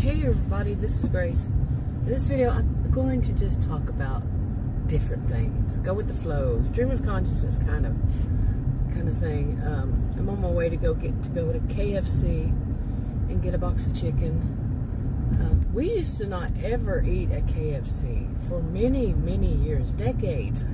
Hey everybody, this is Grace. In this video, I'm going to just talk about different things. Go with the flow, stream of consciousness kind of thing. I'm on my way to go to KFC and get a box of chicken. We used to not ever eat at KFC for many, many years, decades,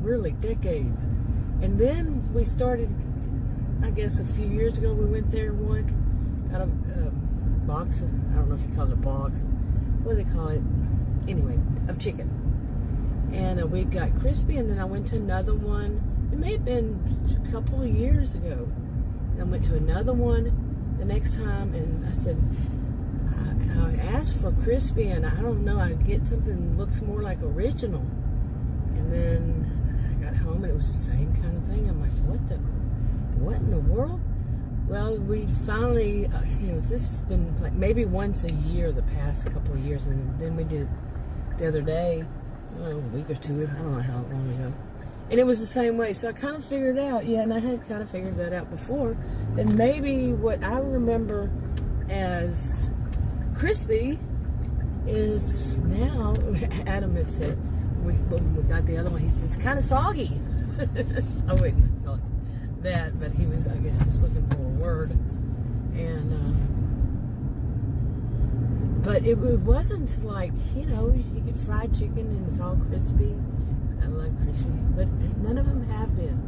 really decades. And then we started, I guess a few years ago, we went there once, got a box, I don't know if you call it a box, what do they call it? Anyway, of chicken. And we got crispy, and then I went to another one. It may have been a couple of years ago. And I went to another one the next time, and I said, I asked for crispy, and I don't know, I get something that looks more like original. And then I got home, and it was the same kind of thing. I'm like, what in the world? Well, we finally, this has been like maybe once a year the past couple of years, and then we did it the other day, a week or two, I don't know how long ago. And it was the same way, so I kind of figured out, and I had kind of figured that out before, that maybe what I remember as crispy is now, Adam had said, when we got the other one, he said, it's kind of soggy. I wouldn't call it that, but he was, I guess, just looking for a word. And but it wasn't like, you get fried chicken and it's all crispy. I love crispy, but none of them have been.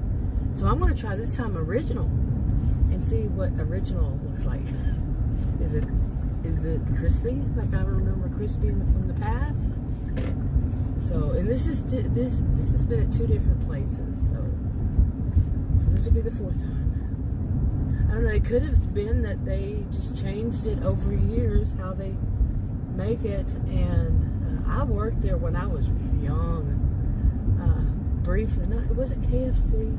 So I'm going to try this time original and see what original looks like. Is it crispy like I remember crispy from the past? So, and this has been at 2 different places. So this will be the 4th time. I don't know, it could have been that they just changed it over years, how they make it. And I worked there when I was young, briefly. It wasn't KFC.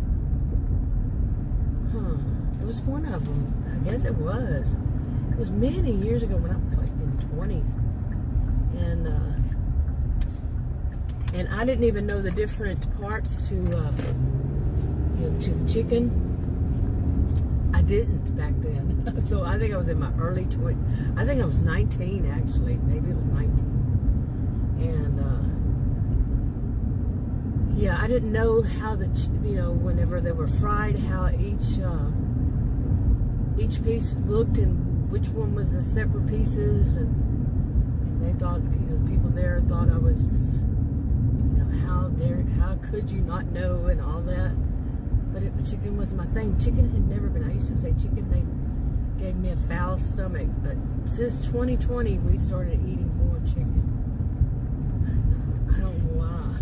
It was one of them. I guess it was. It was many years ago when I was like in the 20s. And I didn't even know the different parts to the chicken. I didn't back then. So I think I was in my early 20s. I think I was 19 actually. Maybe it was 19. And I didn't know how whenever they were fried, how each piece looked and which one was the separate pieces. And they thought, people there thought I was, how could you not know and all that. But chicken was my thing. Chicken had never been. I used to say chicken gave me a foul stomach. But since 2020, we started eating more chicken. I don't know why.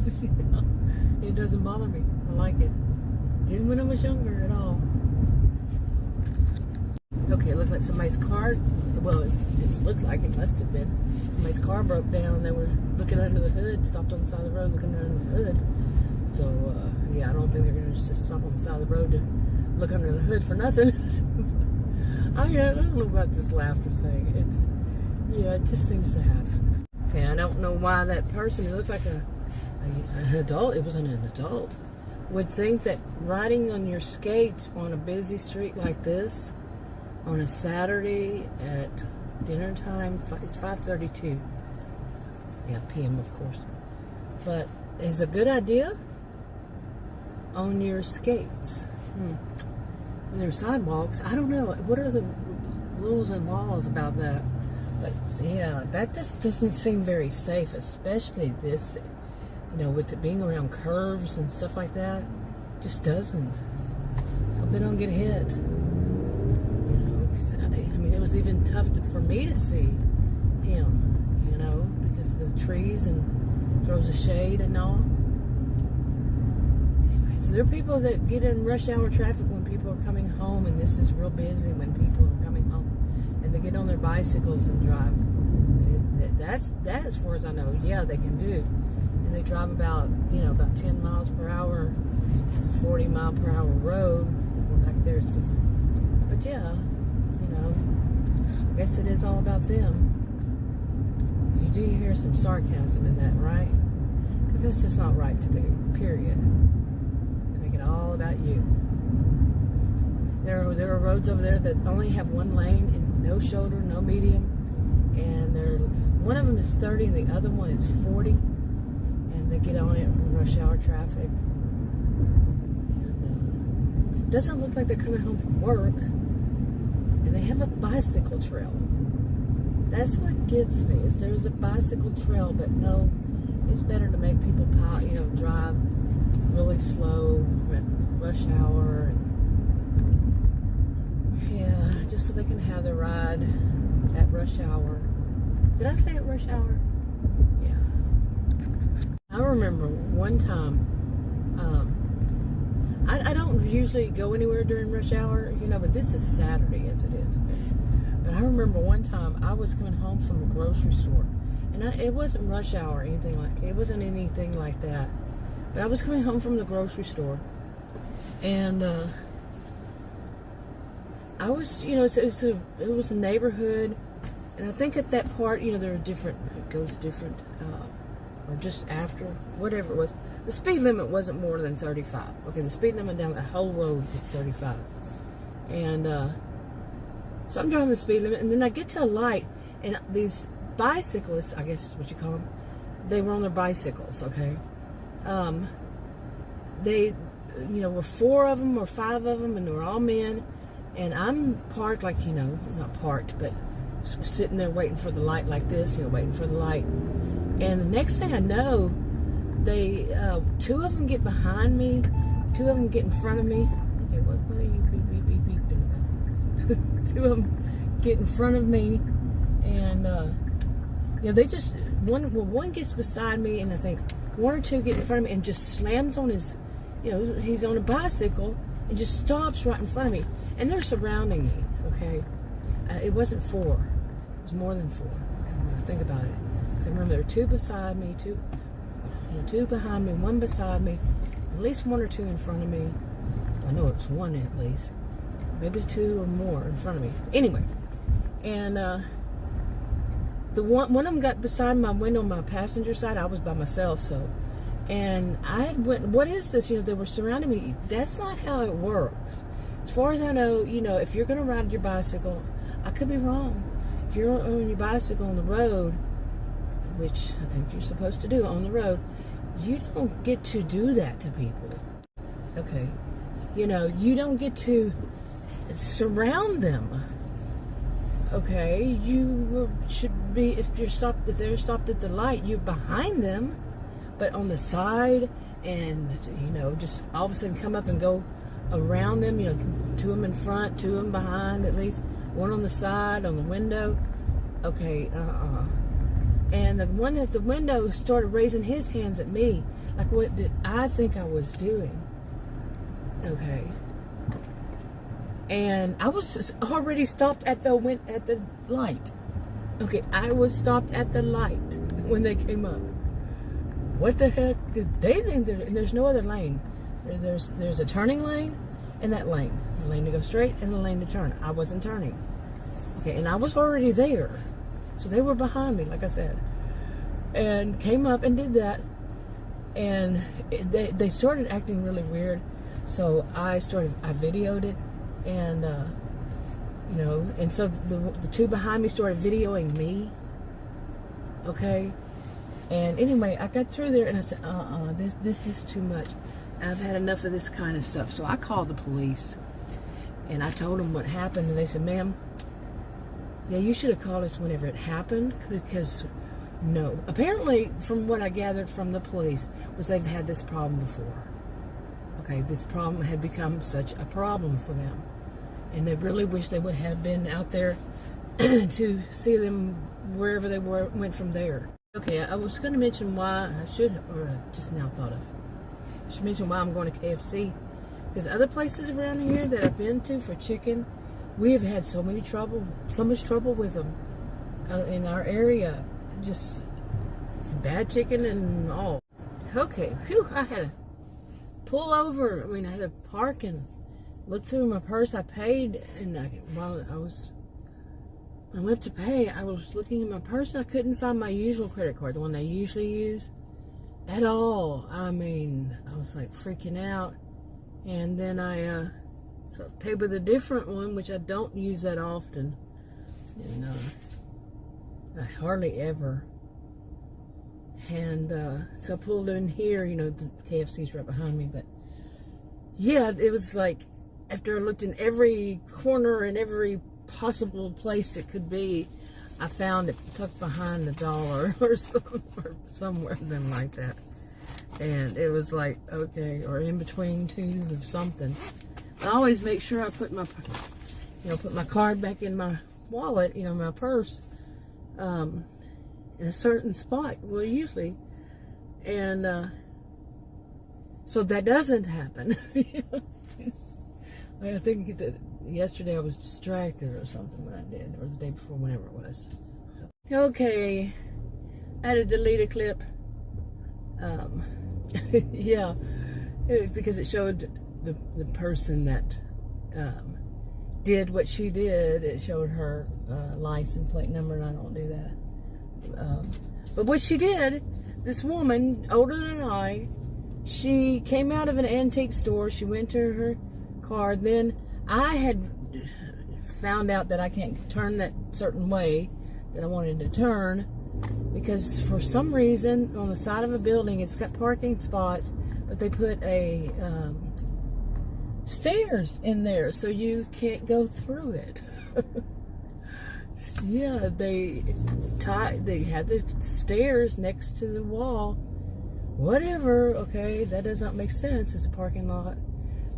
It doesn't bother me. I like it. Didn't when I was younger at all. Okay, it looked like somebody's car. Well, it looked like it must have been. Somebody's car broke down. They were looking under the hood, stopped on the side of the road looking under the hood. So, I don't think they're going to just stop on the side of the road to look under the hood for nothing. I don't know about this laughter thing. It just seems to happen. Okay, I don't know why that person, it looked like an adult, it wasn't an adult, would think that riding on your skates on a busy street like this, on a Saturday at dinner time, it's 5:32. PM, of course. But is a good idea on your skates. And there's sidewalks. I don't know. What are the rules and laws about that? But that just doesn't seem very safe, especially this, with it being around curves and stuff like that. Just doesn't. Hope they don't get hit. It was even tough for me to see him, because of the trees and throws of shade and all. Anyways, there are people that get in rush hour traffic when people are coming home, and this is real busy when people are coming home, and they get on their bicycles and drive. That, as far as I know, they can do. And they drive about 10 miles per hour. It's a 40-mile-per-hour road. Back there it's different. But I guess it is all about them. You do hear some sarcasm in that, right? Because that's just not right to do, period. To make it all about you. There are roads over there that only have one lane and no shoulder, no medium. and one of them is 30 and the other one is 40, and they get on it in rush hour traffic. And it doesn't look like they're coming home from work, and they have a bicycle trail. That's what gets me, is there's a bicycle trail, but no, it's better to make people drive really slow at rush hour, and yeah, just so they can have their ride at rush hour. Did I say at rush hour? Yeah. I remember one time, I don't usually go anywhere during rush hour, but this is Saturday as it is. Okay? But I remember one time I was coming home from a grocery store, and it wasn't rush hour or anything like that. But I was coming home from the grocery store, and I was, it was a neighborhood, and I think at that part, there are different, it goes different, or just after, whatever it was. The speed limit wasn't more than 35. Okay, the speed limit down the whole road was 35. And so I'm driving the speed limit, and then I get to a light, and these bicyclists, I guess is what you call them, they were on their bicycles, okay? They, were 4 of them or 5 of them, and they were all men, and I'm parked like, not parked, but sitting there waiting for the light like this, waiting for the light. And the next thing I know, they, 2 of them get behind me, 2 of them get in front of me. Okay, what are you beeping about? 2 of them get in front of me, and, they just, one gets beside me, and I think 1 or 2 get in front of me and just slams on his, he's on a bicycle and just stops right in front of me. And they're surrounding me, okay? It wasn't 4. It was more than 4, when I think about it. Because I remember there were 2 beside me, 2 behind me, 1 beside me, at least 1 or 2 in front of me. I know it was 1 at least. Maybe 2 or more in front of me. Anyway, and one of them got beside my window on my passenger side. I was by myself, so. And I went, what is this? They were surrounding me. That's not how it works. As far as I know, if you're going to ride your bicycle, I could be wrong. If you're on your bicycle on the road, which I think you're supposed to do on the road, you don't get to do that to people. Okay. You don't get to surround them. Okay. You should be, if they're stopped at the light, you're behind them, but on the side, and, just all of a sudden come up and go around them, 2 of them in front, 2 of them behind, at least 1 on the side, on the window. Okay, And the one at the window started raising his hands at me, like what did I think I was doing? Okay. And I was already stopped at the light. Okay, I was stopped at the light when they came up. What the heck did they think? And there's no other lane. There's a turning lane and that lane. The lane to go straight and the lane to turn. I wasn't turning. Okay, and I was already there. So they were behind me, like I said. And came up and did that. And they started acting really weird. So I videoed it. And, and so the 2 behind me started videoing me. Okay. And anyway, I got through there and I said, this is too much. I've had enough of this kind of stuff. So I called the police and I told them what happened. And they said, ma'am, yeah, you should have called us whenever it happened, because no. Apparently, from what I gathered from the police, was they've had this problem before. Okay, this problem had become such a problem for them. And they really wish they would have been out there to see them wherever they went from there. Okay, I was going to mention why I should mention why I'm going to KFC. Because other places around here that I've been to for chicken, we have had so much trouble with them in our area. Just bad chicken and all. Okay, phew, I had to pull over. I had to park and look through my purse. I paid, and while I went to pay, I was looking in my purse. I couldn't find my usual credit card, the one I usually use, at all. I was like freaking out. And then I paid with a different one, which I don't use that often. And hardly ever. And so I pulled in here, you know, the KFC's right behind me, but yeah, it was like, after I looked in every corner and every possible place it could be, I found it tucked behind the dollar or somewhere like that. And it was like, okay, or in between two of something. I always make sure I put my, you know, put my card back in my wallet, you know, my purse, in a certain spot, well, usually, and so that doesn't happen. I think that yesterday I was distracted or something when I did, or the day before, whenever it was. So, okay, I had to delete a clip. Yeah, because it showed the person that did what she did. It showed her license plate number, and I don't do that. But what she did, this woman, older than I, she came out of an antique store. She went to her car. Then I had found out that I can't turn that certain way that I wanted to turn, because for some reason on the side of a building, it's got parking spots, but they put a stairs in there so you can't go through it. Yeah, they had the stairs next to the wall. Whatever, okay, that does not make sense. It's a parking lot,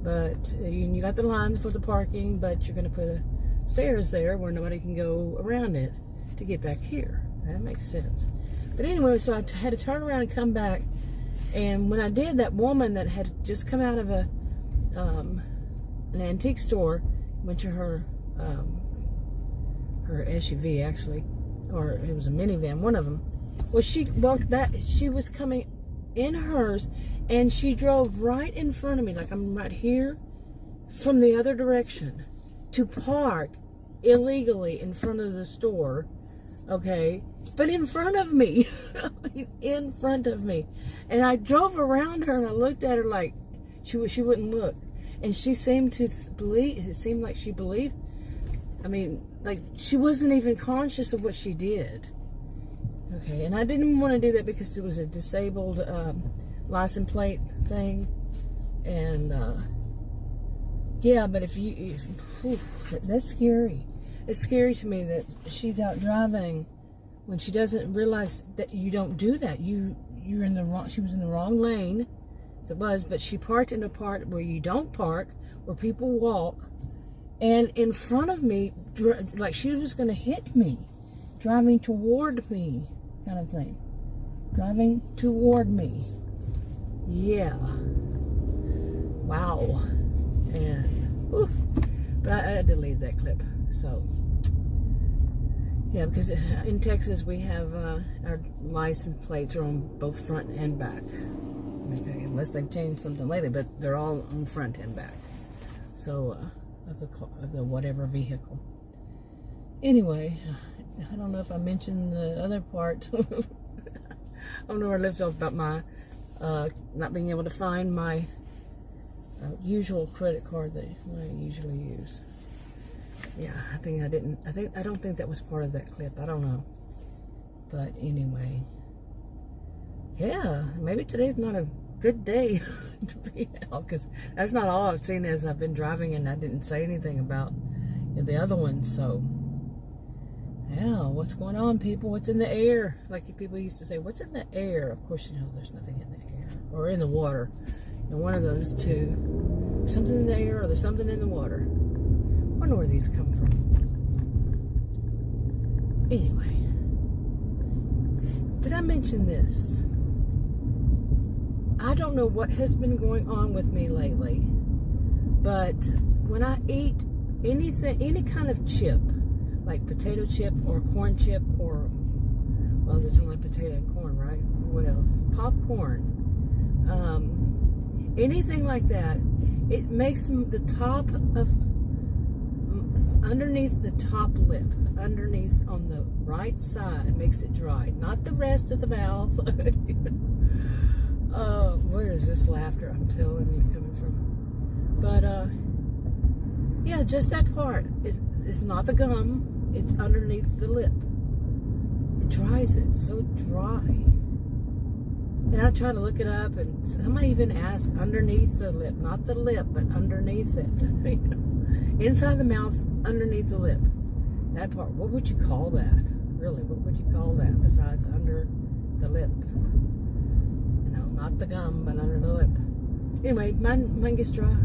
but you got the lines for the parking, but you're going to put stairs there where nobody can go around it to get back here. That makes sense. But anyway, so I had to turn around and come back, and when I did, that woman that had just come out of an antique store went to her her SUV, actually, or it was a minivan, one of them. Well, she walked back. She was coming in hers, and she drove right in front of me, like I'm right here, from the other direction, to park illegally in front of the store. Okay, but in front of me. In front of me. And I drove around her, and I looked at her like she wouldn't look, and she seemed to believe. It seemed like she believed. I mean, like, she wasn't even conscious of what she did. Okay, and I didn't want to do that because it was a disabled license plate thing. And, yeah, but that's scary. It's scary to me that she's out driving when she doesn't realize that you don't do that. You're in the wrong, she was in the wrong lane, as it was, but she parked in a part where you don't park, where people walk. And in front of me, like she was going to hit me, driving toward me, kind of thing. Driving toward me. Yeah. Wow. And, oof. But I had to leave that clip. So, yeah, because in Texas we have our license plates are on both front and back. Okay, unless they've changed something lately, but they're all on front and back. So, of the whatever vehicle. Anyway, I don't know if I mentioned the other part. I don't know where I left off about my not being able to find my usual credit card that I usually use. Yeah, I don't think that was part of that clip. I don't know. But anyway, yeah, maybe today's not a good day to be out, because that's not all I've seen as I've been driving, and I didn't say anything about the other ones. So, yeah, what's going on, people? What's in the air? Like people used to say, what's in the air? Of course, you know there's nothing in the air, or in the water. And one of those two. There's something in the air, or there's something in the water. I wonder where these come from. Anyway, did I mention this? I don't know what has been going on with me lately, but when I eat anything, any kind of chip, like potato chip or corn chip, or, well, there's only potato and corn, right? What else? Popcorn. Anything like that, it makes the top of, underneath the top lip, underneath on the right side, makes it dry. Not the rest of the mouth. Where is this laughter, I'm telling you, coming from? But, yeah, just that part. It's not the gum. It's underneath the lip. dries it, so dry. And I try to look it up, and somebody even asked underneath the lip, not the lip, but underneath it. Inside the mouth, underneath the lip. That part, what would you call that? Really, what would you call that besides under the lip? Not the gum, but under the lip. Anyway, mine gets dry.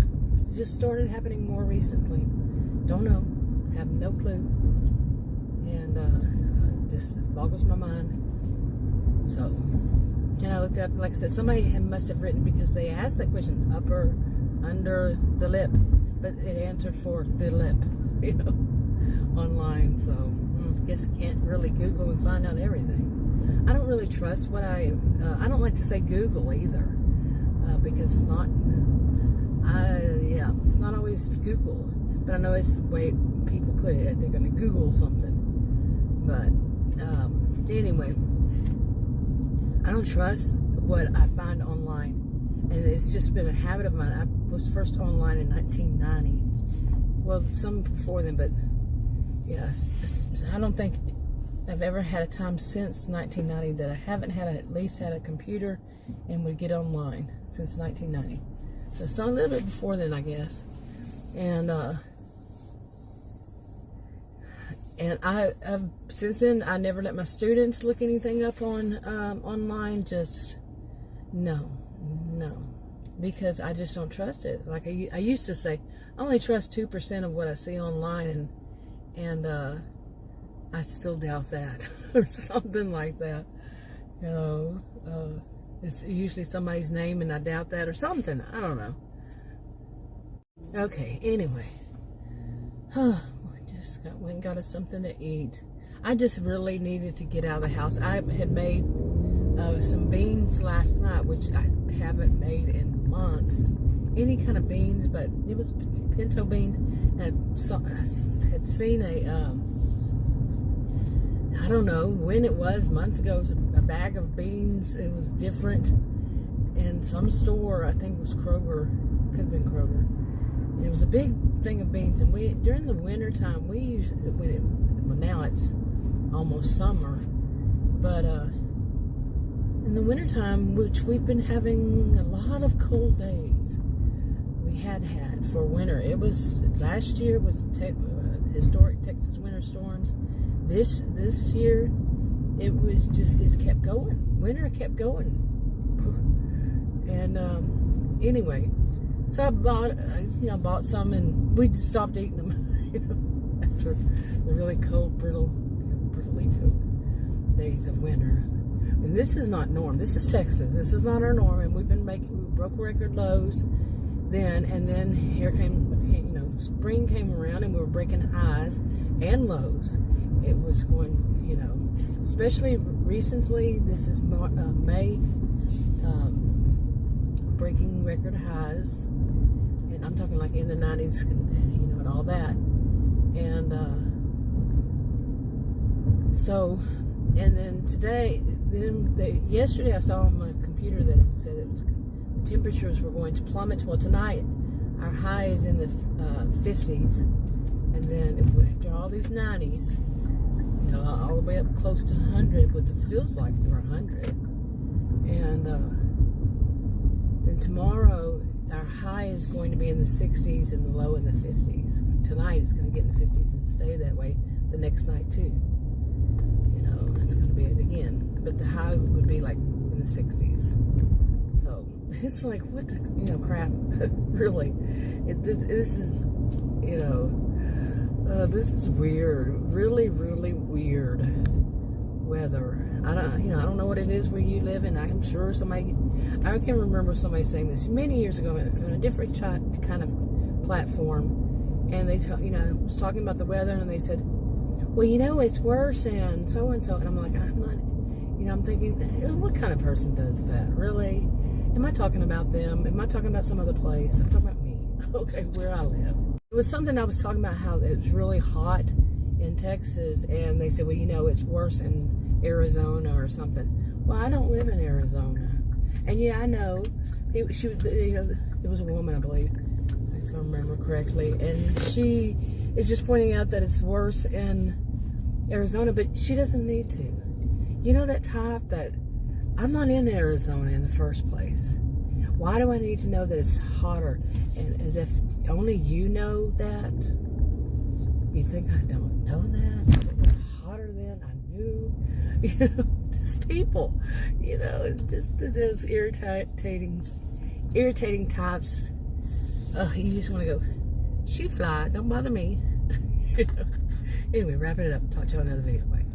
It just started happening more recently. Don't know. Have no clue. And just boggles my mind. So, and I looked up, like I said, somebody must have written, because they asked that question, upper, under the lip, but it answered for the lip, online. So, I guess can't really Google and find out everything. I don't really trust what I don't like to say Google either, because it's not, it's not always Google, but I know it's the way people put it. They're going to Google something, but anyway, I don't trust what I find online, and it's just been a habit of mine. I was first online in 1990, well, some before then, but yes, I don't think I've ever had a time since 1990 that I haven't at least had a computer and would get online since 1990. So it's a little bit before then, I guess. And I've since then, I never let my students look anything up on online. Just no, because I just don't trust it. Like I used to say, I only trust 2% of what I see online, and I still doubt that, or something like that. It's usually somebody's name, and I doubt that, or something. I don't know. Okay, anyway. Just went and got us something to eat. I just really needed to get out of the house. I had made some beans last night, which I haven't made in months. Any kind of beans, but it was pinto beans. And I had seen I don't know when it was, months ago, a bag of beans. It was different in some store. I think it was Kroger. Could have been Kroger. And it was a big thing of beans. And during the winter time, we usually, well, now it's almost summer, but in the winter time, which we've been having a lot of cold days, we had for winter. It was, last year was historic Texas winter storms. This year, it was just, it kept going. Winter kept going. And anyway, so I bought some, and we just stopped eating them, after the really cold, brutally cold days of winter. And this is not norm. This is Texas. This is not our norm. And we broke record lows then, and then here came spring came around, and we were breaking highs and lows. It was going, especially recently. This is May, breaking record highs, and I'm talking like in the 90s, and all that. And so, and then today, yesterday I saw on my computer that it said the temperatures were going to plummet. Well, tonight our high is in the 50s, and then after all these 90s, all the way up close to 100, what it feels like we're 100. And then tomorrow, our high is going to be in the 60s and the low in the 50s. Tonight, it's going to get in the 50s and stay that way the next night, too. It's going to be it again. But the high would be like in the 60s. So, it's like, what the, crap. Really. This is, this is weird, really, really weird weather. I don't know what it is where you live in. I'm sure I can remember somebody saying this many years ago on a different kind of platform, and they was talking about the weather, and they said, well, it's worse and so, and I'm like, I'm not, I'm thinking, what kind of person does that, really? Am I talking about them? Am I talking about some other place? I'm talking about me. Okay, where I live. It was something I was talking about, how it was really hot in Texas, and they said, well, it's worse in Arizona or something. Well, I don't live in Arizona. And yeah, I know. It was a woman, I believe, if I remember correctly. And she is just pointing out that it's worse in Arizona, but she doesn't need to. You know that type that, I'm not in Arizona in the first place. Why do I need to know that it's hotter? And as if only you know that. You think I don't know that? It was hotter then, I knew. You know, just people. You know, it's just those irritating types. You just want to go, shoot fly, don't bother me. Anyway, wrapping it up. Talk to you on another video. Bye.